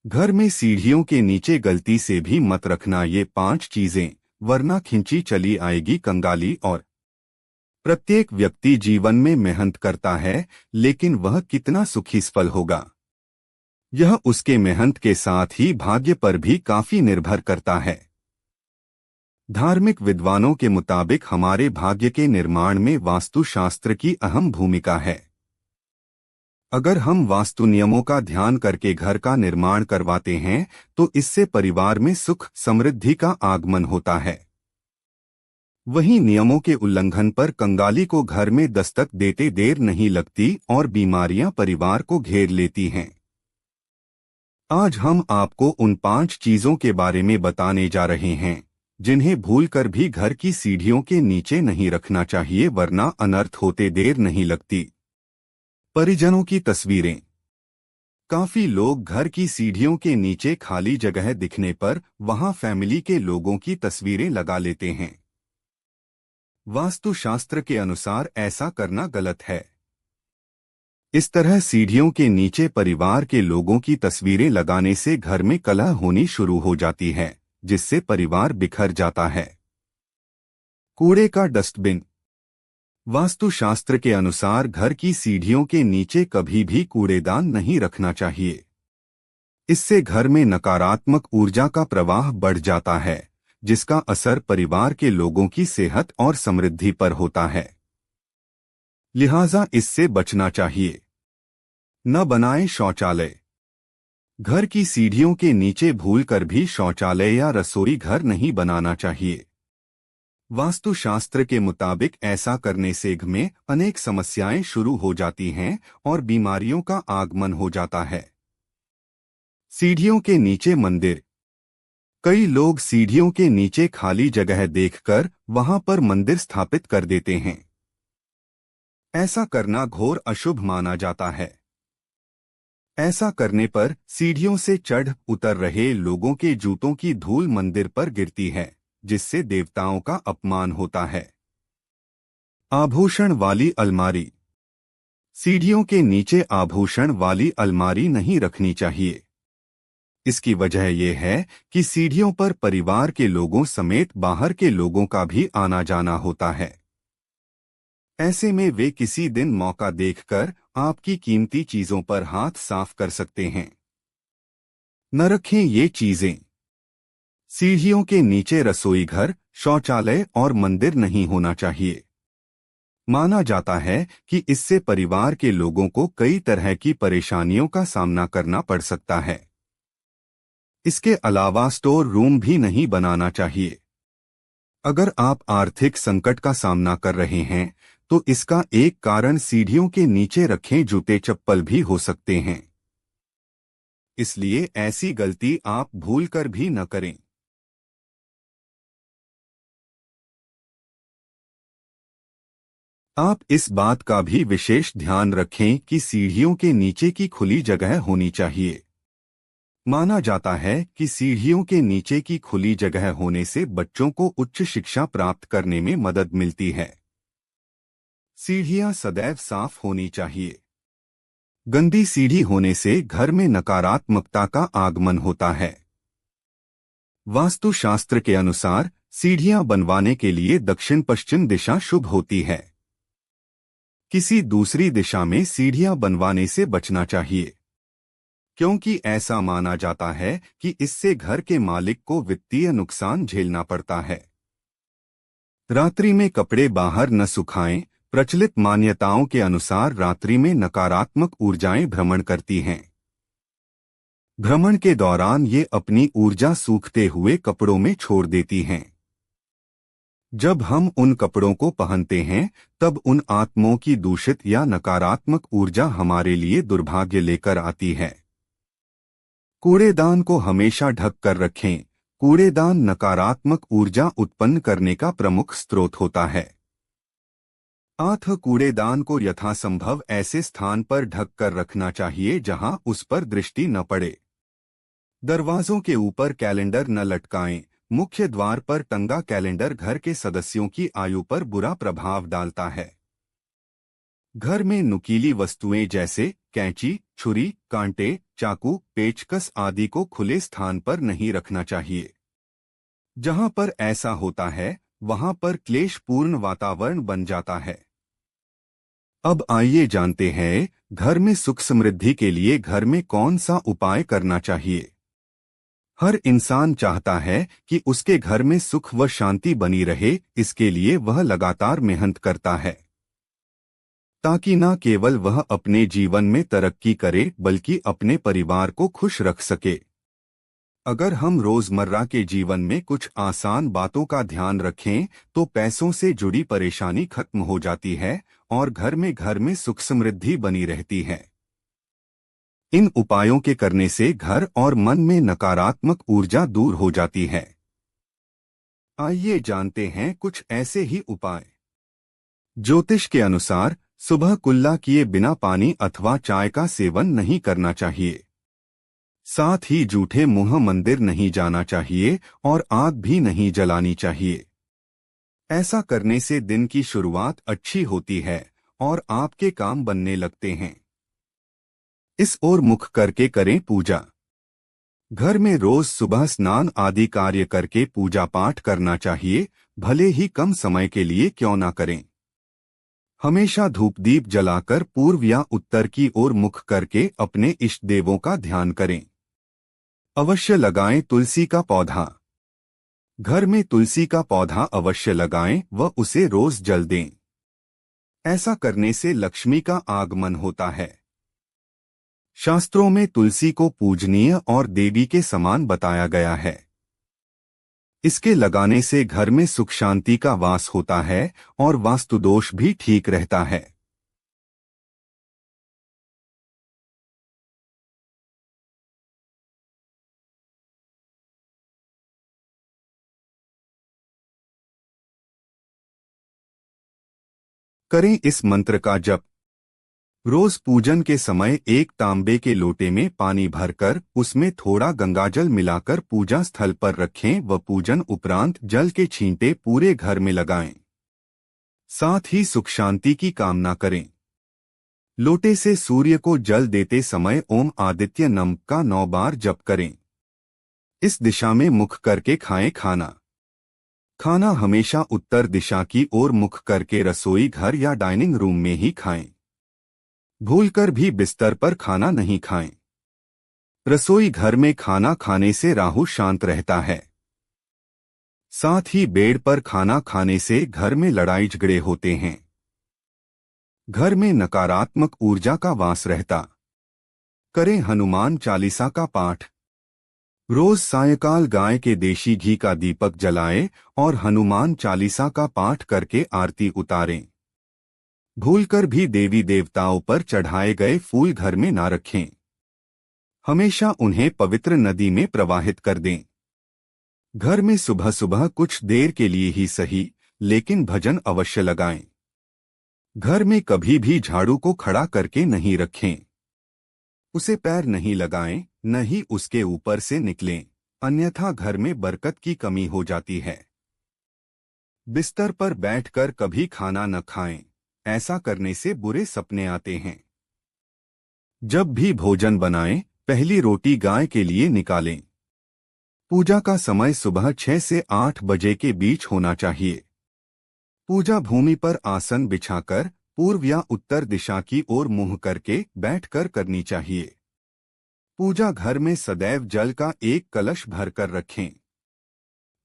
घर में सीढ़ियों के नीचे गलती से भी मत रखना ये 5 चीजें, वरना खिंची चली आएगी कंगाली। और प्रत्येक व्यक्ति जीवन में मेहनत करता है, लेकिन वह कितना सुखी सफल होगा, यह उसके मेहनत के साथ ही भाग्य पर भी काफी निर्भर करता है। धार्मिक विद्वानों के मुताबिक हमारे भाग्य के निर्माण में वास्तुशास्त्र की अहम भूमिका है। अगर हम वास्तु नियमों का ध्यान करके घर का निर्माण करवाते हैं, तो इससे परिवार में सुख समृद्धि का आगमन होता है। वहीं नियमों के उल्लंघन पर कंगाली को घर में दस्तक देते देर नहीं लगती और बीमारियां परिवार को घेर लेती हैं। आज हम आपको उन 5 चीजों के बारे में बताने जा रहे हैं, जिन्हें भूलकर भी घर की सीढ़ियों के नीचे नहीं रखना चाहिए, वरना अनर्थ होते देर नहीं लगती। परिजनों की तस्वीरें। काफी लोग घर की सीढ़ियों के नीचे खाली जगह दिखने पर वहां फैमिली के लोगों की तस्वीरें लगा लेते हैं। वास्तुशास्त्र के अनुसार ऐसा करना गलत है। इस तरह सीढ़ियों के नीचे परिवार के लोगों की तस्वीरें लगाने से घर में कलह होनी शुरू हो जाती है, जिससे परिवार बिखर जाता है। कूड़े का डस्टबिन। वास्तुशास्त्र के अनुसार घर की सीढ़ियों के नीचे कभी भी कूड़ेदान नहीं रखना चाहिए। इससे घर में नकारात्मक ऊर्जा का प्रवाह बढ़ जाता है, जिसका असर परिवार के लोगों की सेहत और समृद्धि पर होता है। लिहाजा इससे बचना चाहिए। न बनाएं शौचालय। घर की सीढ़ियों के नीचे भूलकर भी शौचालय या रसोई घर नहीं बनाना चाहिए। वास्तुशास्त्र के मुताबिक ऐसा करने से घर में अनेक समस्याएं शुरू हो जाती हैं और बीमारियों का आगमन हो जाता है। सीढ़ियों के नीचे मंदिर। कई लोग सीढ़ियों के नीचे खाली जगह देखकर वहां पर मंदिर स्थापित कर देते हैं। ऐसा करना घोर अशुभ माना जाता है। ऐसा करने पर सीढ़ियों से चढ़ उतर रहे लोगों के जूतों की धूल मंदिर पर गिरती है, जिससे देवताओं का अपमान होता है। आभूषण वाली अलमारी। सीढ़ियों के नीचे आभूषण वाली अलमारी नहीं रखनी चाहिए। इसकी वजह यह है कि सीढ़ियों पर परिवार के लोगों समेत बाहर के लोगों का भी आना जाना होता है। ऐसे में वे किसी दिन मौका देखकर आपकी कीमती चीजों पर हाथ साफ कर सकते हैं। न रखें ये चीजें। सीढ़ियों के नीचे रसोई घर, शौचालय और मंदिर नहीं होना चाहिए। माना जाता है कि इससे परिवार के लोगों को कई तरह की परेशानियों का सामना करना पड़ सकता है। इसके अलावा स्टोर रूम भी नहीं बनाना चाहिए। अगर आप आर्थिक संकट का सामना कर रहे हैं, तो इसका एक कारण सीढ़ियों के नीचे रखे जूते चप्पल भी हो सकते हैं। इसलिए ऐसी गलती आप भूलकर भी न करें। आप इस बात का भी विशेष ध्यान रखें कि सीढ़ियों के नीचे की खुली जगह होनी चाहिए। माना जाता है कि सीढ़ियों के नीचे की खुली जगह होने से बच्चों को उच्च शिक्षा प्राप्त करने में मदद मिलती है। सीढ़ियां सदैव साफ होनी चाहिए। गंदी सीढ़ी होने से घर में नकारात्मकता का आगमन होता है। वास्तुशास्त्र के अनुसार सीढ़ियां बनवाने के लिए दक्षिण पश्चिम दिशा शुभ होती है। किसी दूसरी दिशा में सीढ़ियां बनवाने से बचना चाहिए, क्योंकि ऐसा माना जाता है कि इससे घर के मालिक को वित्तीय नुकसान झेलना पड़ता है। रात्रि में कपड़े बाहर न सुखाएं। प्रचलित मान्यताओं के अनुसार रात्रि में नकारात्मक ऊर्जाएं भ्रमण करती हैं। भ्रमण के दौरान ये अपनी ऊर्जा सूखते हुए कपड़ों में छोड़ देती हैं। जब हम उन कपड़ों को पहनते हैं, तब उन आत्माओं की दूषित या नकारात्मक ऊर्जा हमारे लिए दुर्भाग्य लेकर आती है। कूड़ेदान को हमेशा ढक कर रखें। कूड़ेदान नकारात्मक ऊर्जा उत्पन्न करने का प्रमुख स्रोत होता है। कूड़ेदान को यथासंभव ऐसे स्थान पर ढक कर रखना चाहिए जहां उस पर दृष्टि न पड़े। दरवाजों के ऊपर कैलेंडर न लटकाएं। मुख्य द्वार पर टंगा कैलेंडर घर के सदस्यों की आयु पर बुरा प्रभाव डालता है। घर में नुकीली वस्तुएं जैसे कैंची, छुरी, कांटे, चाकू, पेचकस आदि को खुले स्थान पर नहीं रखना चाहिए। जहां पर ऐसा होता है वहां पर क्लेशपूर्ण वातावरण बन जाता है। अब आइए जानते हैं घर में सुख समृद्धि के लिए घर में कौन सा उपाय करना चाहिए। हर इंसान चाहता है कि उसके घर में सुख व शांति बनी रहे, इसके लिए वह लगातार मेहनत करता है ताकि न केवल वह अपने जीवन में तरक्की करे बल्कि अपने परिवार को खुश रख सके। अगर हम रोजमर्रा के जीवन में कुछ आसान बातों का ध्यान रखें तो पैसों से जुड़ी परेशानी खत्म हो जाती है और घर में सुख समृद्धि बनी रहती है। इन उपायों के करने से घर और मन में नकारात्मक ऊर्जा दूर हो जाती है। आइए जानते हैं कुछ ऐसे ही उपाय। ज्योतिष के अनुसार सुबह कुल्ला किए बिना पानी अथवा चाय का सेवन नहीं करना चाहिए। साथ ही जूठे मुंह मंदिर नहीं जाना चाहिए और आग भी नहीं जलानी चाहिए। ऐसा करने से दिन की शुरुआत अच्छी होती है और आपके काम बनने लगते हैं। इस ओर मुख करके करें पूजा। घर में रोज सुबह स्नान आदि कार्य करके पूजा पाठ करना चाहिए, भले ही कम समय के लिए क्यों ना करें। हमेशा धूप दीप जलाकर पूर्व या उत्तर की ओर मुख करके अपने इष्ट देवों का ध्यान करें। अवश्य लगाएं तुलसी का पौधा। घर में तुलसी का पौधा अवश्य लगाएं व उसे रोज जल दें। ऐसा करने से लक्ष्मी का आगमन होता है। शास्त्रों में तुलसी को पूजनीय और देवी के समान बताया गया है। इसके लगाने से घर में सुख शांति का वास होता है और वास्तु दोष भी ठीक रहता है। करें इस मंत्र का जप। रोज पूजन के समय एक तांबे के लोटे में पानी भरकर उसमें थोड़ा गंगाजल मिलाकर पूजा स्थल पर रखें व पूजन उपरांत जल के छींटे पूरे घर में लगाएं। साथ ही सुख शांति की कामना करें। लोटे से सूर्य को जल देते समय ओम आदित्य नम का 9 बार जप करें। इस दिशा में मुख करके खाएं। खाना हमेशा उत्तर दिशा की ओर मुख करके रसोई घर या डाइनिंग रूम में ही खाएं। भूलकर भी बिस्तर पर खाना नहीं खाएं। रसोई घर में खाना खाने से राहु शांत रहता है। साथ ही बेड पर खाना खाने से घर में लड़ाई झगड़े होते हैं। घर में नकारात्मक ऊर्जा का वास रहता। करें हनुमान चालीसा का पाठ। रोज सायंकाल गाय के देशी घी का दीपक जलाएं और हनुमान चालीसा का पाठ करके आरती उतारें। भूलकर भी देवी देवताओं पर चढ़ाए गए फूल घर में ना रखें। हमेशा उन्हें पवित्र नदी में प्रवाहित कर दें। घर में सुबह सुबह कुछ देर के लिए ही सही, लेकिन भजन अवश्य लगाएं। घर में कभी भी झाड़ू को खड़ा करके नहीं रखें। उसे पैर नहीं लगाएं, न ही उसके ऊपर से निकलें, अन्यथा घर में बरकत की कमी हो जाती है। बिस्तर पर बैठकर कभी खाना न खाएं, ऐसा करने से बुरे सपने आते हैं। जब भी भोजन बनाएं, पहली रोटी गाय के लिए निकालें। पूजा का समय सुबह 6 से 8 बजे के बीच होना चाहिए। पूजा भूमि पर आसन बिछाकर पूर्व या उत्तर दिशा की ओर मुंह करके बैठकर करनी चाहिए। पूजा घर में सदैव जल का एक कलश भरकर रखें।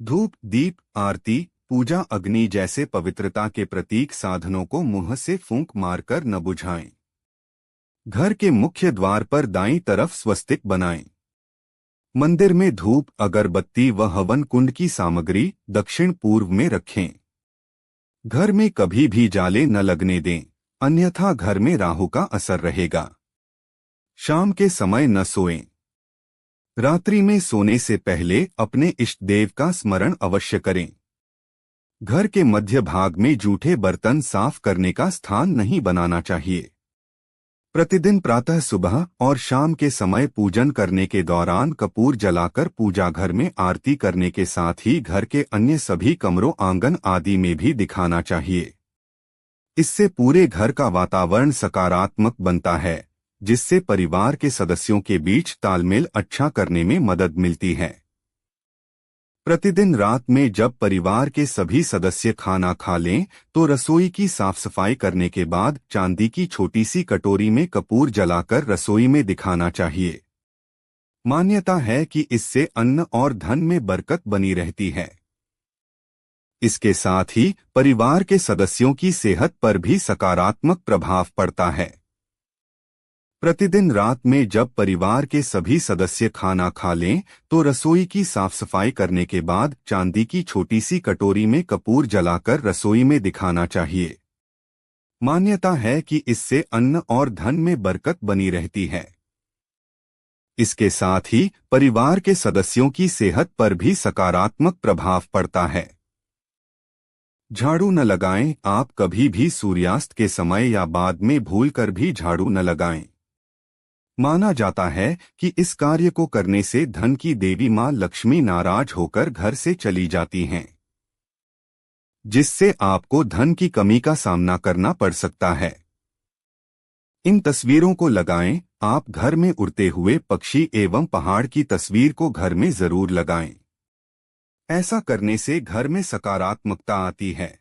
धूप, दीप, आरती, पूजा अग्नि जैसे पवित्रता के प्रतीक साधनों को मुंह से फूंक मारकर न बुझाएं। घर के मुख्य द्वार पर दाईं तरफ स्वस्तिक बनाएं। मंदिर में धूप, अगरबत्ती व हवन कुंड की सामग्री दक्षिण पूर्व में रखें। घर में कभी भी जाले न लगने दें, अन्यथा घर में राहु का असर रहेगा। शाम के समय न सोएं। रात्रि में सोने से पहले अपने इष्ट देव का स्मरण अवश्य करें। घर के मध्य भाग में जूठे बर्तन साफ करने का स्थान नहीं बनाना चाहिए। प्रतिदिन प्रातः, सुबह और शाम के समय पूजन करने के दौरान कपूर जलाकर पूजा घर में आरती करने के साथ ही घर के अन्य सभी कमरों, आंगन आदि में भी दिखाना चाहिए। इससे पूरे घर का वातावरण सकारात्मक बनता है, जिससे परिवार के सदस्यों के बीच तालमेल अच्छा करने में मदद मिलती है। प्रतिदिन रात में जब परिवार के सभी सदस्य खाना खा लें तो रसोई की साफ सफाई करने के बाद चांदी की छोटी सी कटोरी में कपूर जलाकर रसोई में दिखाना चाहिए। मान्यता है कि इससे अन्न और धन में बरकत बनी रहती है। इसके साथ ही परिवार के सदस्यों की सेहत पर भी सकारात्मक प्रभाव पड़ता है। प्रतिदिन रात में जब परिवार के सभी सदस्य खाना खा लें तो रसोई की साफ सफाई करने के बाद चांदी की छोटी सी कटोरी में कपूर जलाकर रसोई में दिखाना चाहिए। मान्यता है कि इससे अन्न और धन में बरकत बनी रहती है। इसके साथ ही परिवार के सदस्यों की सेहत पर भी सकारात्मक प्रभाव पड़ता है। झाड़ू न लगाएं। आप कभी भी सूर्यास्त के समय या बाद में भूलकर भी झाड़ू न लगाएं। माना जाता है कि इस कार्य को करने से धन की देवी मां लक्ष्मी नाराज होकर घर से चली जाती हैं, जिससे आपको धन की कमी का सामना करना पड़ सकता है। इन तस्वीरों को लगाएं। आप घर में उड़ते हुए पक्षी एवं पहाड़ की तस्वीर को घर में जरूर लगाएं। ऐसा करने से घर में सकारात्मकता आती है,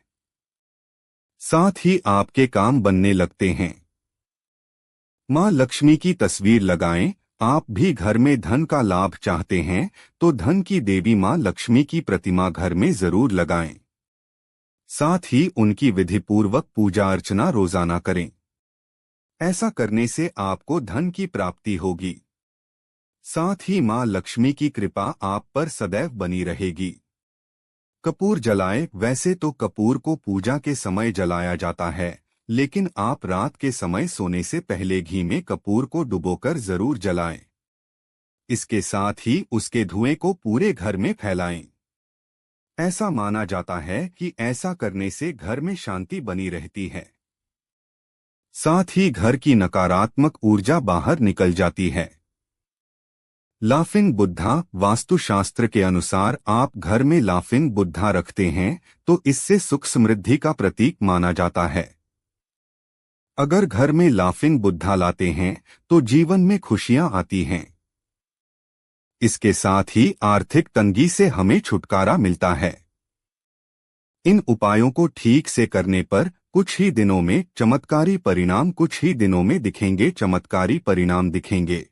साथ ही आपके काम बनने लगते हैं। मां लक्ष्मी की तस्वीर लगाएं। आप भी घर में धन का लाभ चाहते हैं तो धन की देवी मां लक्ष्मी की प्रतिमा घर में जरूर लगाएं। साथ ही उनकी विधिपूर्वक पूजा अर्चना रोजाना करें। ऐसा करने से आपको धन की प्राप्ति होगी। साथ ही मां लक्ष्मी की कृपा आप पर सदैव बनी रहेगी। कपूर जलाएं। वैसे तो कपूर को पूजा के समय जलाया जाता है, लेकिन आप रात के समय सोने से पहले घी में कपूर को डुबोकर जरूर जलाएं। इसके साथ ही उसके धुएं को पूरे घर में फैलाएं। ऐसा माना जाता है कि ऐसा करने से घर में शांति बनी रहती है। साथ ही घर की नकारात्मक ऊर्जा बाहर निकल जाती है। लाफिंग बुद्धा। वास्तुशास्त्र के अनुसार आप घर में लाफिंग बुद्धा रखते हैं तो इससे सुख समृद्धि का प्रतीक माना जाता है। अगर घर में लाफिंग बुद्धा लाते हैं तो जीवन में खुशियां आती हैं। इसके साथ ही आर्थिक तंगी से हमें छुटकारा मिलता है। इन उपायों को ठीक से करने पर कुछ ही दिनों में चमत्कारी परिणाम दिखेंगे।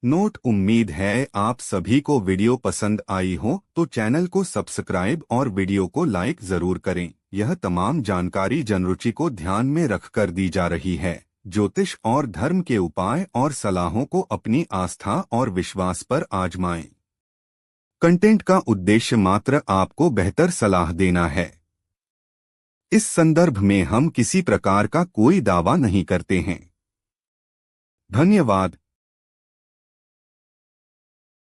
नोट। उम्मीद है आप सभी को वीडियो पसंद आई हो तो चैनल को सब्सक्राइब और वीडियो को लाइक जरूर करें। यह तमाम जानकारी जनरुचि को ध्यान में रखकर दी जा रही है। ज्योतिष और धर्म के उपाय और सलाहों को अपनी आस्था और विश्वास पर आजमाएं। कंटेंट का उद्देश्य मात्र आपको बेहतर सलाह देना है। इस संदर्भ में हम किसी प्रकार का कोई दावा नहीं करते हैं। धन्यवाद।